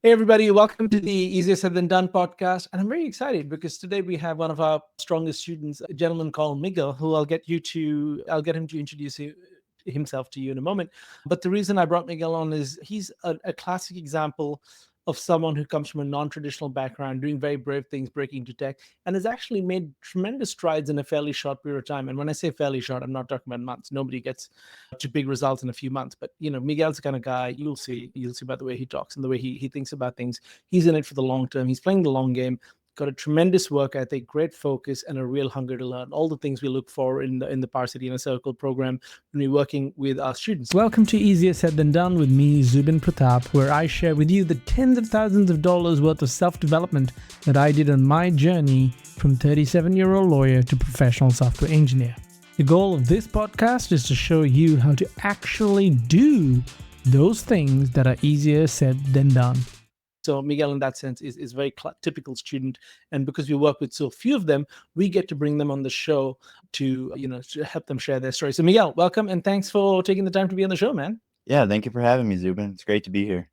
Hey, everybody, welcome to the Easier Said Than Done podcast. And I'm very excited because today we have one of our strongest students, a gentleman called Miguel, who I'll get him to introduce himself to you in a moment. But the reason I brought Miguel on is he's a classic example of someone who comes from a non-traditional background, doing very brave things, breaking into tech, and has actually made tremendous strides in a fairly short period of time. And when I say fairly short, I'm not talking about months. Nobody gets to big results in a few months. But Miguel's the kind of guy you'll see by the way he talks and the way he thinks about things. He's in it for the long term. He's playing the long game. Got a tremendous work ethic, great focus, and a real hunger to learn. All the things we look for in the Power City in a Circle program when we're working with our students. Welcome to Easier Said Than Done with me, Zubin, where I share with you the tens of thousands of dollars worth of self-development that I did on my journey from 37-year-old lawyer to professional software engineer. The goal of this podcast is to show you how to actually do those things that are easier said than done. So Miguel, in that sense, is very typical student, and because we work with so few of them, we get to bring them on the show to help them share their story. So Miguel, welcome, and thanks for taking the time to be on the show, man. Yeah, thank you for having me, Zubin. It's great to be here.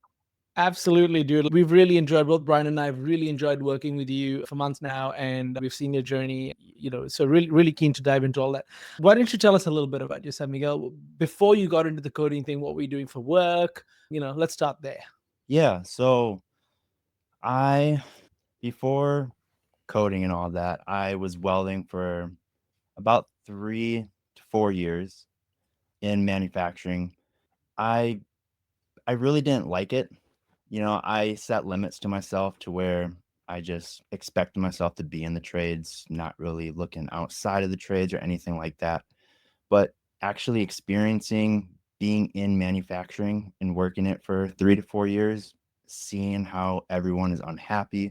Absolutely, dude. We've really enjoyed, both Brian and I have really enjoyed working with you for months now, and we've seen your journey, so really, really keen to dive into all that. Why don't you tell us a little bit about yourself, Miguel? Before you got into the coding thing, what were you doing for work? Let's start there. Yeah, so before coding and all that, I was welding for about 3 to 4 years in manufacturing. I I really didn't like it. I set limits to myself to where I just expected myself to be in the trades, not really looking outside of the trades or anything like that. But actually experiencing being in manufacturing and working it for 3 to 4 years, seeing how everyone is unhappy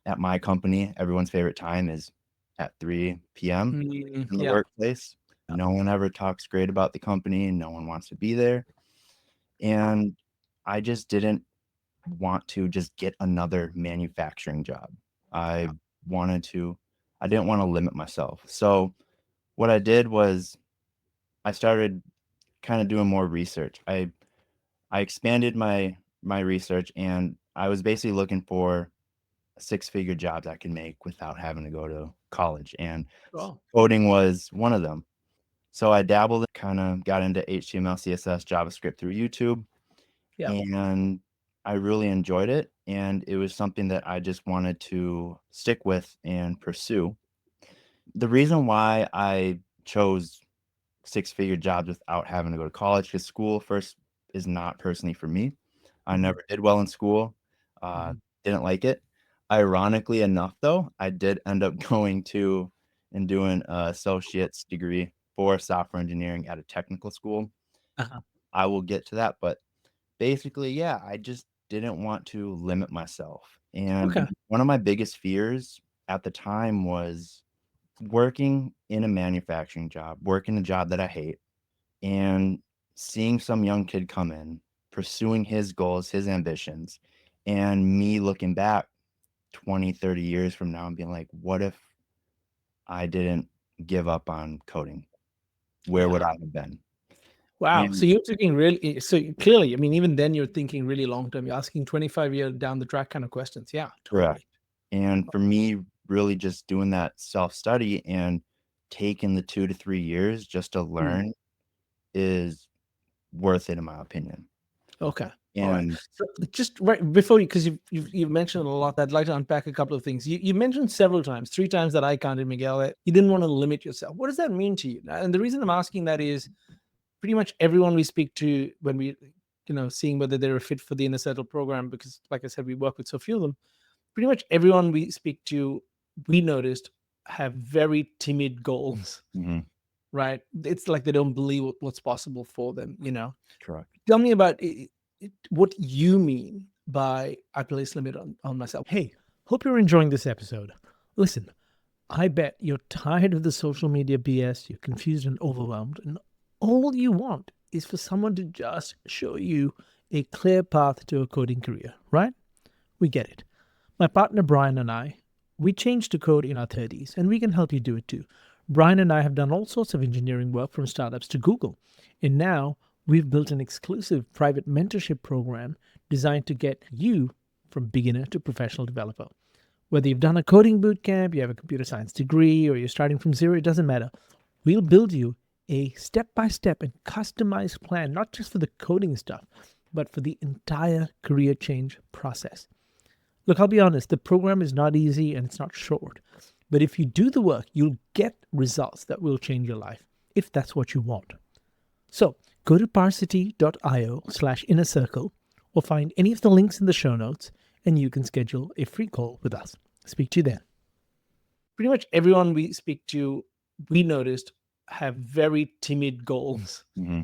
at my company. Everyone's favorite time is at 3 p.m. in the Yeah. workplace. No one ever talks great about the company and no one wants to be there. And I just didn't want to just get another manufacturing job. I I didn't want to limit myself. So what I did was I started kind of doing more research. I expanded my research, and I was basically looking for six-figure jobs I could make without having to go to college, and Oh, coding was one of them. So I dabbled, kind of got into HTML, CSS, JavaScript through YouTube, yeah. and I really enjoyed it, and it was something that I just wanted to stick with and pursue. The reason why I chose six-figure jobs without having to go to college, because school first is not personally for me. I Mhm. never did well in school, Mhm. didn't like it. Ironically enough, though, I did end up going to and doing a associate's degree for software engineering at a technical school. Uh-huh. I will get to that, but basically, yeah, I just didn't want to limit myself. And Okay. one of my biggest fears at the time was working in a manufacturing job, working a job that I hate, and seeing some young kid come in, pursuing his goals, his ambitions, and me looking back 20, 30 years from now and being like, what if I didn't give up on coding? Where would Yeah. I have been? Wow. So And you're thinking really, so clearly, I mean, even then you're thinking really long term. You're asking 25 year down the track kind of questions. Yeah, correct. totally. And for me, really just doing that self study and taking the 2 to 3 years just to Mm. learn is worth it, in my opinion. Okay. All right. And So just right before you, because you've mentioned a lot, I'd like to unpack a couple of things. You mentioned several times, three times that I counted, Miguel, that you didn't want to limit yourself. What does that mean to you? And the reason I'm asking that is pretty much everyone we speak to when we, seeing whether they're a fit for the Inner Circle program, because like I said, we work with so few of them. Pretty much everyone we speak to, we noticed have very timid goals, mhm, right? It's like they don't believe what's possible for them, correct. Tell me about what you mean by I place limit on myself. Hey, hope you're enjoying this episode. Listen, I bet you're tired of the social media BS, you're confused and overwhelmed, and all you want is for someone to just show you a clear path to a coding career, right? We get it. My partner Brian and I, we changed to code in our 30s, and we can help you do it too. Brian and I have done all sorts of engineering work from startups to Google, and now we've built an exclusive private mentorship program designed to get you from beginner to professional developer. Whether you've done a coding boot camp, you have a computer science degree, or you're starting from zero, it doesn't matter. We'll build you a step by step and customized plan, not just for the coding stuff, but for the entire career change process. Look, I'll be honest, the program is not easy and it's not short. But if you do the work, you'll get results that will change your life, if that's what you want. So go to parsity.io/inner circle or find any of the links in the show notes and you can schedule a free call with us. Speak to you then. Pretty much everyone we speak to, we noticed, have very timid goals, Hmm.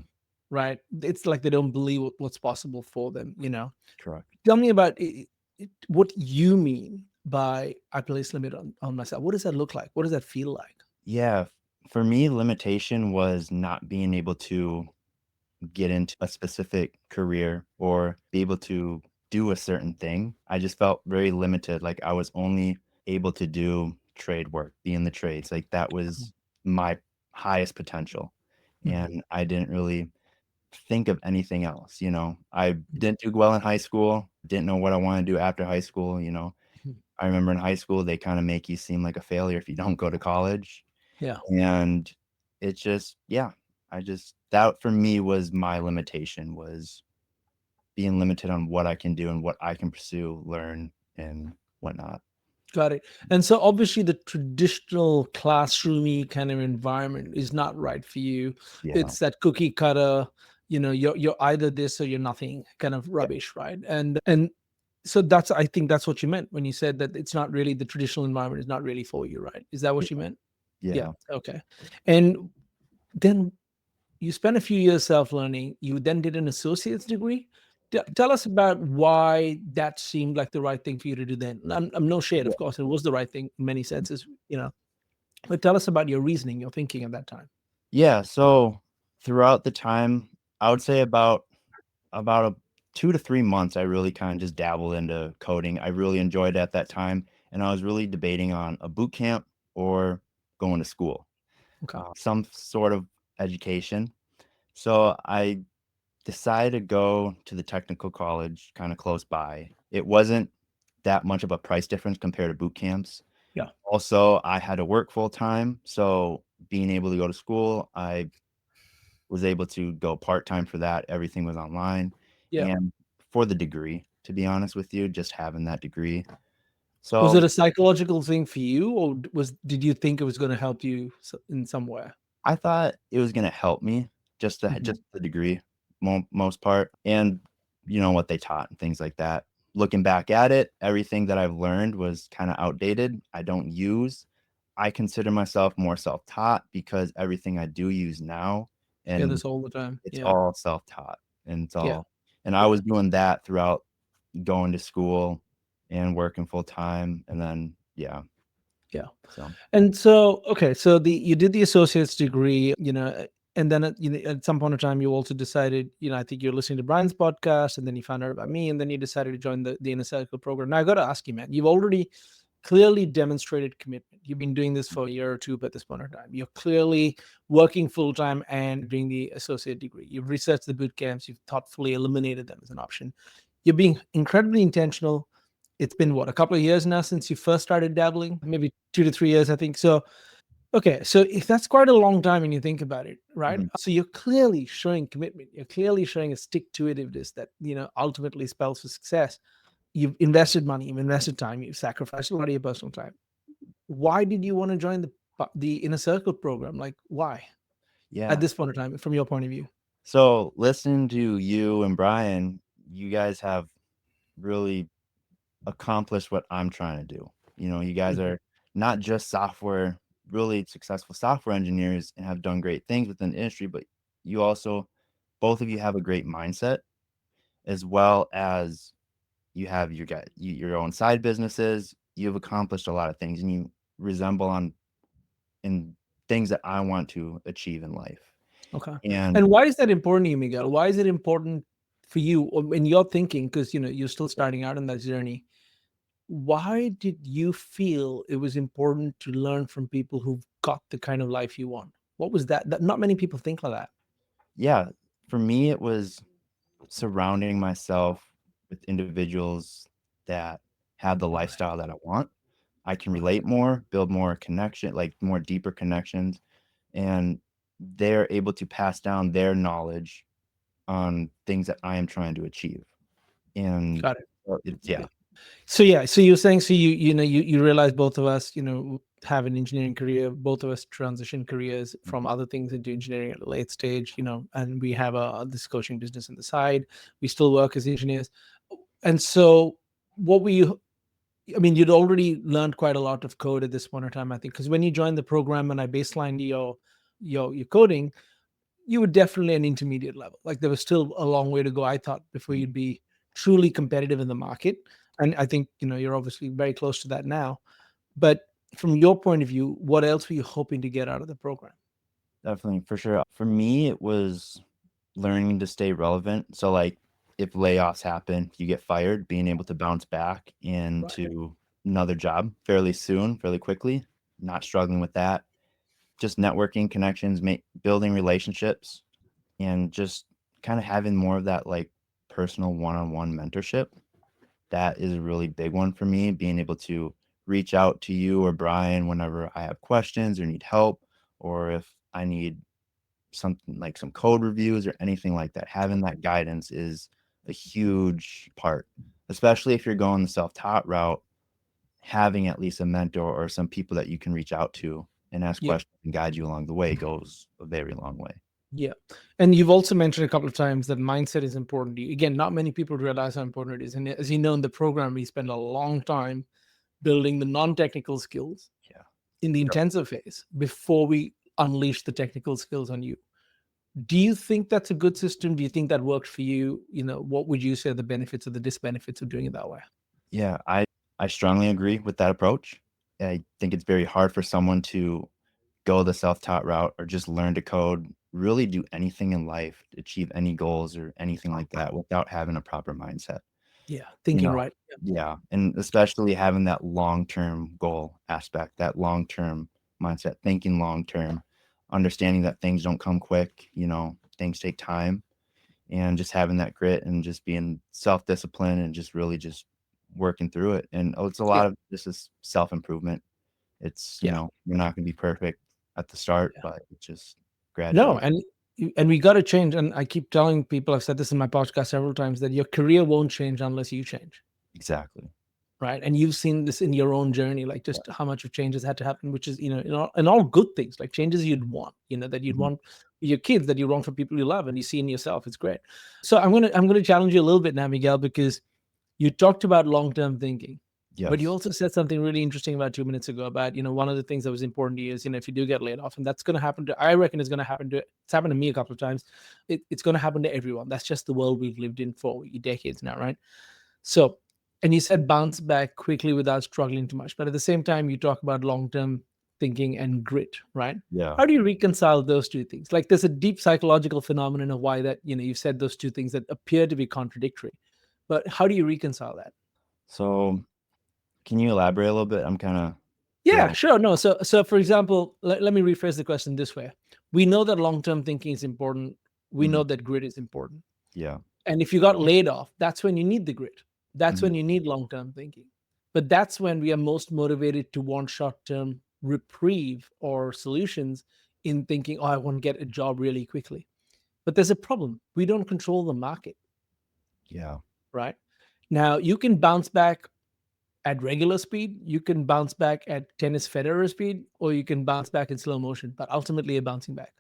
right? It's like they don't believe what's possible for them, Correct. Tell me about what you mean by I place limit on myself. What does that look like? What does that feel like? Yeah. For me, limitation was not being able to get into a specific career or be able to do a certain thing. I just felt very limited. Like I was only able to do trade work, be in the trades. Like that was my highest potential. Mhm. And I didn't really think of anything else. I didn't do well in high school, didn't know what I want to do after high school. Mhm. I remember in high school, they kind of make you seem like a failure if you don't go to college. Yeah. And it just, yeah, that for me was my limitation, was being limited on what I can do and what I can pursue, learn, and whatnot. Got it. And so obviously the traditional classroomy kind of environment is not right for you. Yeah. It's that cookie cutter, you're either this or you're nothing kind of Yeah. rubbish, right? And so that's I think that's what you meant when you said that it's not really the traditional environment is not really for you, right? Is that Yeah. what you meant? Yeah. Yeah. Okay. And then you spent a few years self-learning. You then did an associate's degree. Tell us about why that seemed like the right thing for you to do then. I'm no shade, Yeah. of course. It was the right thing in many senses. But tell us about your reasoning, your thinking at that time. Yeah. So throughout the time, I would say about a 2 to 3 months, I really kind of just dabbled into coding. I really enjoyed it at that time, and I was really debating on a boot camp or going to school, Okay. some sort of education. So I decided to go to the technical college kind of close by. It wasn't that much of a price difference compared to boot camps. Yeah. Also, I had to work full time, so being able to go to school, I was able to go part-time for that. Everything was online, Yeah. and for the degree, to be honest with you, just having that degree. Was So, it a psychological thing for you, or did you think it was going to help you in some way? I thought it was gonna help me Mhm. just the degree, most part, and what they taught and things like that. Looking back at it, everything that I've learned was kinda outdated, I don't use. I consider myself more self-taught because everything I do use now, Yeah, and this all the time. it's Yeah. all self-taught, and it's Yeah. all and I Yeah. was doing that throughout going to school and working full time, and then yeah, Yeah. so And so, okay, so you did the associate's degree, and then at some point in time, you also decided, I think you're listening to Brian's podcast, and then you found out about me, and then you decided to join the Inner Circle program. Now, I got to ask you, man, you've already clearly demonstrated commitment. You've been doing this for a year or two at this point in time. You're clearly working full time and doing the associate degree. You've researched the boot camps. You've thoughtfully eliminated them as an option. You're being incredibly intentional. It's been what, a couple of years now since you first started dabbling, maybe 2 to 3 years, I think. So, okay. So if that's quite a long time when you think about it, right? mhm, So you're clearly showing commitment. You're clearly showing a stick to itiveness that, ultimately spells for success. You've invested money, you've invested time, you've sacrificed a lot of your personal time. Why did you want to join the Inner Circle program? Like, why at yeah. this point in time, from your point of view? So, listening to you and Brian, you guys have really accomplished what I'm trying to do. You guys Mhm. are not just really successful software engineers and have done great things within the industry, but you also, both of you have a great mindset, as well as you have your own side businesses. You've accomplished a lot of things, and you resemble on in things that I want to achieve in life. Okay. And And why is that important to you, Miguel? Why is it important for you in your thinking? Because you're still starting out in that journey. Why did you feel it was important to learn from people who've got the kind of life you want? What was that not many people think like that. yeah, for me, it was surrounding myself with individuals that have the lifestyle that I want. I can relate more, build more connection, like more deeper connections, and they're able to pass down their knowledge on things that I am trying to achieve. And Got it. it's yeah, So yeah, so you're saying, so you realize both of us, have an engineering career, both of us transition careers from mhm, other things into engineering at a late stage, and we have this coaching business on the side. We still work as engineers. And so what we I mean, you'd already learned quite a lot of code at this point in time, I think, because when you joined the program and I baselined your coding, you were definitely an intermediate level. Like there was still a long way to go, I thought, before mhm, you'd be truly competitive in the market. And I think, you're obviously very close to that now. But from your point of view, what else were you hoping to get out of the program? definitely for sure. For me, it was learning to stay relevant. So like if layoffs happen, you get fired, being able to bounce back Right. into another job fairly soon, fairly quickly, not struggling with that. Just networking connections, building relationships, and just kind of having more of that like personal one-on-one mentorship. That is a really big one for me, being able to reach out to you or Brian whenever I have questions or need help, or if I need something like some code reviews or anything like that. Having that guidance is a huge part, especially if you're going the self-taught route. Having at least a mentor or some people that you can reach out to and ask Yeah. questions and guide you along the way goes a very long way. Yeah. And you've also mentioned a couple of times that mindset is important to you. Again, not many people realize how important it is. And as you know, in the program, we spend a long time building the non-technical skills Yeah. in the Yep. intensive phase before we unleash the technical skills on you. Do you think that's a good system? Do you think that worked for you? What would you say are the benefits or the disbenefits of doing it that way? Yeah, I strongly agree with that approach. I think it's very hard for someone to go the self-taught route or just learn to code, really do anything in life, achieve any goals or anything like that without having a proper mindset. Yeah, You thinking know? right. Yeah, and especially having that long-term goal aspect, that long-term mindset, thinking long-term, understanding that things don't come quick, things take time, and just having that grit and just being self-disciplined and just really just working through it, and, it's a Yeah, lot of this is self-improvement. It's, yeah, you're not gonna be perfect at the start, yeah. but it's just No, gradually. and we got to change. And I keep telling people, I've said this in my podcast several times, that your career won't change unless you change. Exactly. Right. And you've seen this in your own journey, like Yeah. just how much of changes had to happen, which is, in all good things, like changes you'd want, that you'd Mhm. want for your kids, that you want for people you love and you see in yourself. It's great. So I'm gonna challenge you a little bit now, Miguel, because you talked about long-term thinking, but you Yes. also said something really interesting about 2 minutes ago about, one of the things that was important to you is, if you do get laid off, and that's going to happen to, I reckon it's going to happen to, it's happened to me a couple of times. It's going to happen to everyone. That's just the world we've lived in for decades now, right? So, and you said bounce back quickly without struggling too much. But at the same time, you talk about long term thinking and grit, right? Yeah. How do you reconcile those two things? Like there's a deep psychological phenomenon of why that, you've said those two things that appear to be contradictory. But how do you reconcile that? So, can you elaborate a little bit? I'm kinda Yeah, little sure. No, so for example, let me rephrase the question this way. We know that long term thinking is important. We mhm, know that grit is important. yeah, And if you got laid off, that's when you need the grit. That's mhm, when you need long term thinking. But that's when we are most motivated to want short term reprieve or solutions in thinking, oh, I want to get a job really quickly. But there's a problem. We don't control the market, yeah, right? Now, you can bounce back at regular speed, you can bounce back at tennis Federer speed, or you can bounce back in slow motion, but ultimately you're bouncing back.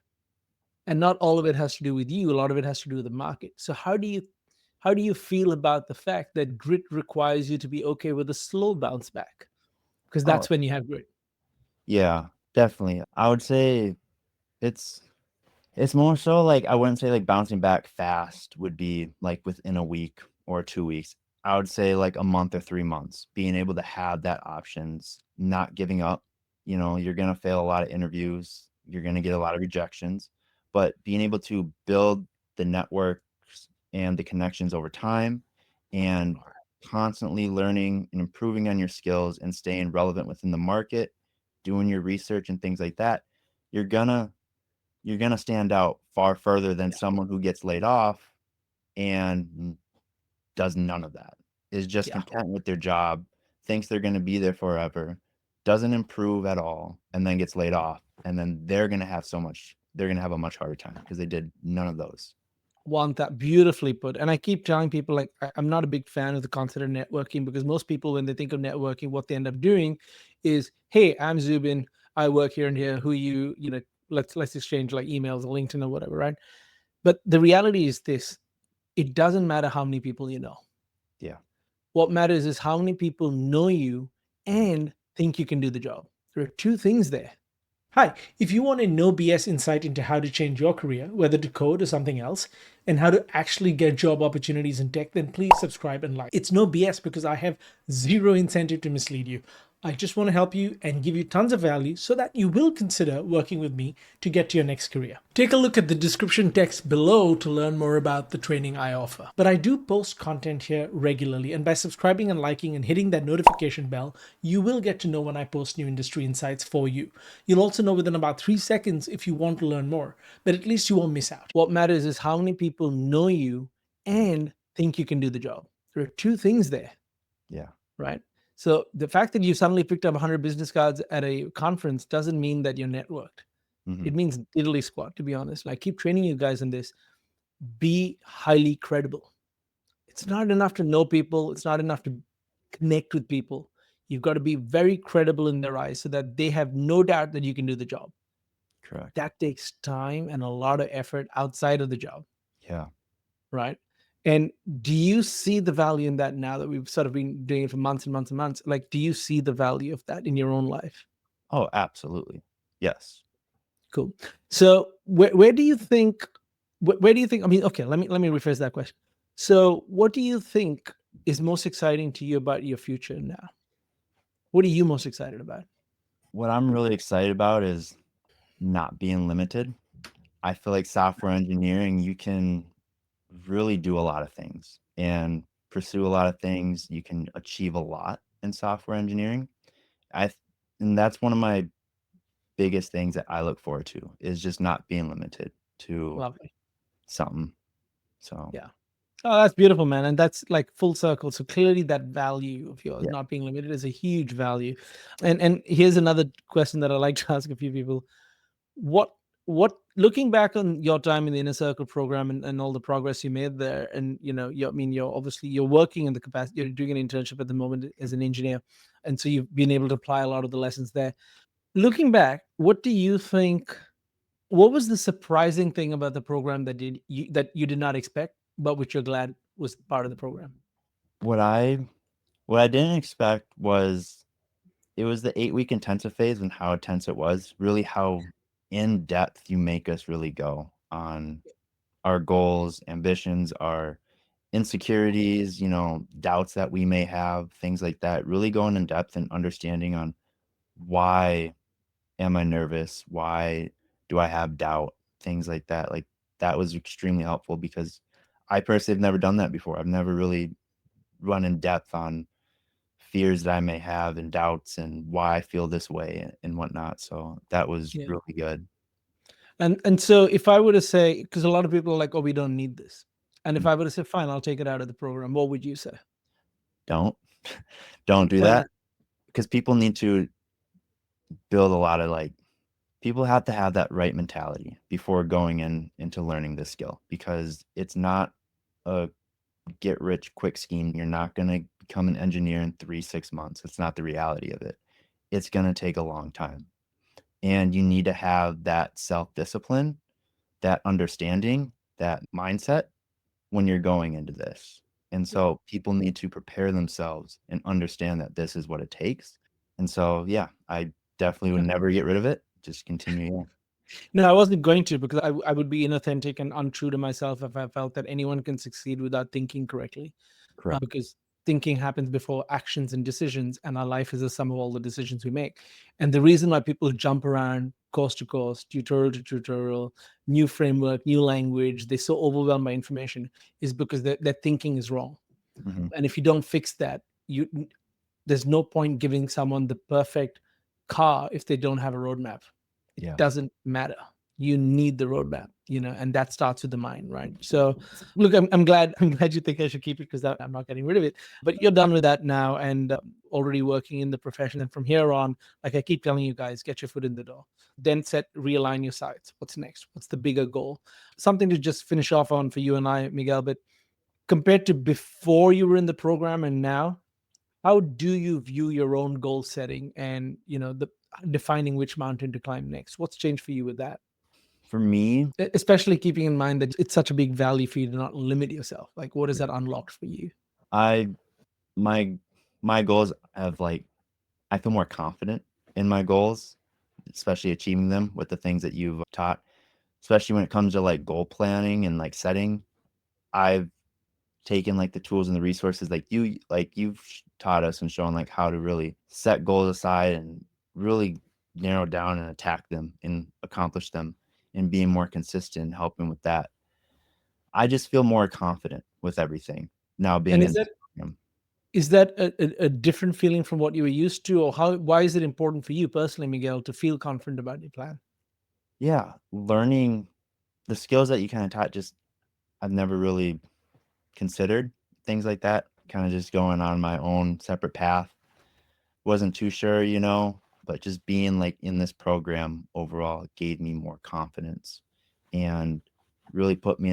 And not all of it has to do with you. A lot of it has to do with the market. So how do you feel about the fact that grit requires you to be okay with a slow bounce back? Because oh, that's when you have grit. yeah, definitely. I would say it's it's more so like I wouldn't say like bouncing back fast would be like within a week or 2 weeks. I would say like a month or 3 months, being able to have that options, not giving up. You're gonna fail a lot of interviews, you're gonna get a lot of rejections, but being able to build the networks and the connections over time and constantly learning and improving on your skills and staying relevant within the market, doing your research and things like that, you're gonna you're gonna stand out far further than Yeah. someone who gets laid off and does none of that. is just Yeah. content with their job, thinks they're going to be there forever, doesn't improve at all, and then gets laid off. And then they're going to have a much harder time because they did none of those. Want that beautifully put. And I keep telling people, like, I'm not a big fan of the concept of networking, because most people, when they think of networking, what they end up doing is, hey, I'm Zubin, I work here and here, who let's exchange like emails or LinkedIn or whatever, right? But the reality is this: it doesn't matter how many people you know. Yeah. What matters is how many people know you Mhm. and think you can do the job. There are two things there. Hi, if you want a no BS insight into how to change your career, whether to code or something else, and how to actually get job opportunities in tech, then please subscribe and like. It's no BS because I have zero incentive to mislead you. I just want to help you and give you tons of value so that you will consider working with me to get to your next career. Take a look at the description text below to learn more about the training I offer. But I do post content here regularly, and by subscribing and liking and hitting that notification bell, you will get to know when I post new industry insights for you. You'll also know within about 3 seconds if you want to learn more, but at least you won't miss out. What matters is how many people know you and think you can do the job. There are two things there, Yeah. right? So the fact that you suddenly picked up 100 business cards at a conference doesn't mean that you're networked. Hmm. It means diddly squat, to be honest. Like, keep training you guys in this. Be highly credible. It's not enough to know people. It's not enough to connect with people. You've got to be very credible in their eyes so that they have no doubt that you can do the job. Correct. That takes time and a lot of effort outside of the job, Yeah. right? And do you see the value in that now that we've sort of been doing it for months and months and months? Like, do you see the value of that in your own life? Oh, absolutely. Yes. Cool. So where do you think where do you think, I mean, okay, let me rephrase that question. So what do you think is most exciting to you about your future now? What are you most excited about? What I'm really excited about is not being limited. I feel like software engineering, you can really do a lot of things and pursue a lot of things. You can achieve a lot in software engineering. I th- and that's one of my biggest things that I look forward to is just not being limited to Lovely. something. So, Yeah. Oh, that's beautiful, man. And that's like full circle. So clearly that value of yours yeah. not being limited is a huge value. And here's another question that I like to ask a few people. What what looking back on your time in the inner circle program, and all the progress you made there, and I mean, you're obviously you're working in the capacity, you're doing an internship at the moment as an engineer. And so you've been able to apply a lot of the lessons there. Looking back, what do you think, what was the surprising thing about the program that you did not expect, but which you're glad was part of the program? What I what I didn't expect was it was the 8-week intensive phase and how intense it was, really how in depth you make us really go on our goals, ambitions, our insecurities, doubts that we may have, things like that. Really going in depth and understanding on why am I nervous? Why do I have doubt? Things like that. Like that was extremely helpful because I personally have never done that before. I've never really run in depth on fears that I may have and doubts and why I feel this way and whatnot. So that was Yeah. really good. And so if I were to say, because a lot of people are like, oh, we don't need this. And if Mm. I were to say, fine, I'll take it out of the program, what would you say? Don't don't do Why that not? because people need to build a lot of people have to have that right mentality before going into learning this skill because it's not a get rich quick scheme. You're not going to become an engineer in 3 6 months. It's not the reality of it. It's going to take a long time, and you need to have that self-discipline, that understanding, that mindset when you're going into this. And Yeah. so people need to prepare themselves and understand that this is what it takes. And so, yeah, I definitely would Yeah. never get rid of it. Just continue. Yeah. No, I wasn't going to, because I would be inauthentic and untrue to myself if I felt that anyone can succeed without thinking correctly. Correct. Because thinking happens before actions and decisions, and our life is a sum of all the decisions we make. And the reason why people jump around course to course, tutorial to tutorial, new framework, new language, they're so overwhelmed by information, is because their thinking is wrong. Hmm. And if you don't fix that, there's no point giving someone the perfect car if they don't have a roadmap. It Yeah. doesn't matter. You need the roadmap, and that starts with the mind, right? So, look, I'm glad I'm glad you think I should keep it because I'm not getting rid of it. But you're done with that now, and already working in the profession. And from here on, like I keep telling you guys, get your foot in the door. Then realign your sights. What's next? What's the bigger goal? Something to just finish off on for you and I, Miguel. But compared to before you were in the program and now, how do you view your own goal setting and the defining which mountain to climb next? What's changed for you with that? For me, Especially keeping in mind that it's such a big value for you to not limit yourself. Like, what has that unlocked for you? I my my goals have like I feel more confident in my goals, especially achieving them with the things that you've taught, especially when it comes to like goal planning and like setting. I've taken like the tools and the resources you've taught us and shown like how to really set goals aside and really narrow down and attack them and accomplish them and being more consistent, helping with that. I just feel more confident with everything now being And in this program. is that a different feeling from what you were used to, or why is it important for you personally, Miguel, to feel confident about your plan? Yeah, learning the skills that you kind of taught, just I've never really considered things like that, kind of just going on my own separate path. Wasn't too sure, but just being like in this program overall gave me more confidence and really put me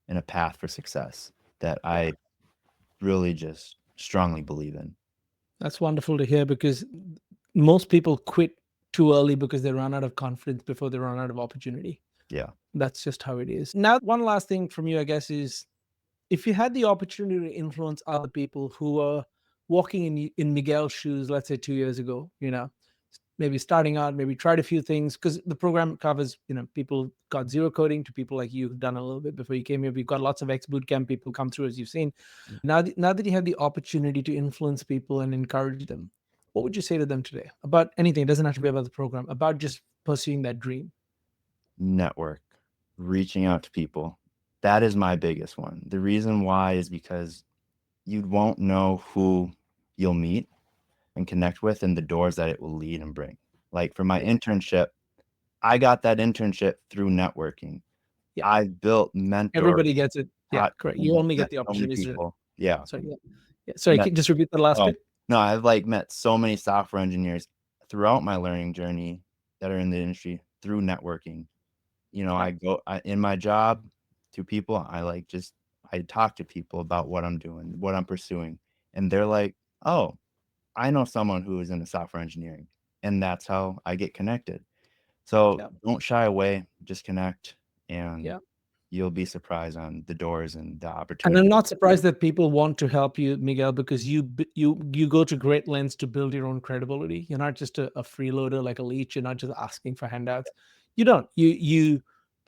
in a path for success that Yeah. I really just strongly believe in. That's wonderful to hear, because most people quit too early because they run out of confidence before they run out of opportunity. Yeah. That's just how it is. Now, one last thing from you, I guess, is if you had the opportunity to influence other people who are walking in Miguel's shoes, let's say 2 years ago, maybe starting out, maybe tried a few things, because the program covers, people got zero coding to people like you who've done a little bit before you came here. We've got lots of ex bootcamp people come through, as you've seen. Yeah. Now that you have the opportunity to influence people and encourage them, what would you say to them today about anything? It doesn't have to be about the program, about just pursuing that dream. Network, reaching out to people. That is my biggest one. The reason why is because you won't know who you'll meet and connect with and the doors that it will lead and bring. Like for my Yeah. internship, I got that internship through networking. Yeah. I've built mentors, Everybody gets it. Yeah, taught correct. You people, only met get the so many opportunities to. people. Yeah. Sorry. Yeah. Yeah. Sorry. Met, Can you just repeat the last oh, bit? no, I've like met so many software engineers throughout my learning journey that are in the industry through networking. Yeah. In my job to people, I talk to people about what I'm doing, what I'm pursuing. And they're like, oh, I know someone who is into software engineering. And that's how I get connected. So Yeah. don't shy away, just connect, and Yeah. you'll be surprised on the doors and the And I'm opportunities. not surprised that people want to help you, Miguel, because you go to great lengths to build your own credibility. You're not just a freeloader like a leech. You're not just asking for handouts. You don't. You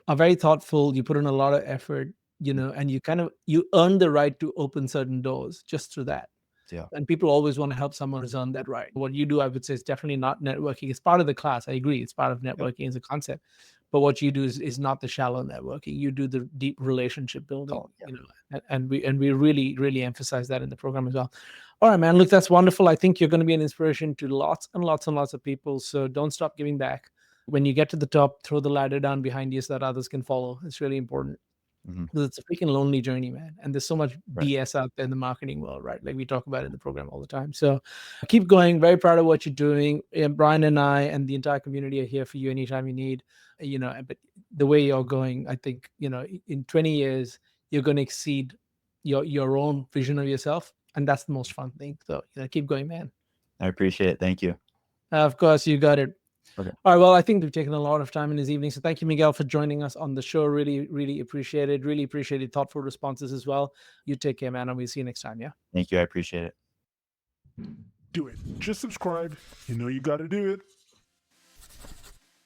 are very thoughtful. You put in a lot of effort, and you earn the right to open certain doors just through that. Yeah. And people always want to help someone who's earned that right. What you do, I would say, is definitely not networking. It's part of the class. I agree. It's part of Yep. networking as a concept. But what you do is not the shallow networking. You do the deep relationship building, Call. Yeah. and we really, really emphasize that in the program as well. All right, man. Look, that's wonderful. I think you're going to be an inspiration to lots and lots and lots of people. So don't stop giving back. When you get to the top, throw the ladder down behind you so that others can follow. It's really important. Hmm. Because it's a freaking lonely journey, man. And there's so much Right. BS out there in the marketing world, right? Like we talk about it in the program all the time. So keep going. Very proud of what you're doing. And Brian and I and the entire community are here for you anytime you need. But the way you're going, I think, in 20 years, you're going to exceed your own vision of yourself. And that's the most fun thing. So, keep going, man. I appreciate it. Thank you. Of course, you got it. Okay. All right. Well, I think we've taken a lot of time in this evening. So thank you, Miguel, for joining us on the show. Really, really appreciate it. Really appreciated thoughtful responses as well. You take care, man. And we'll see you next time. Yeah. Thank you. I appreciate it. Do it. Just subscribe. You know you got to do it.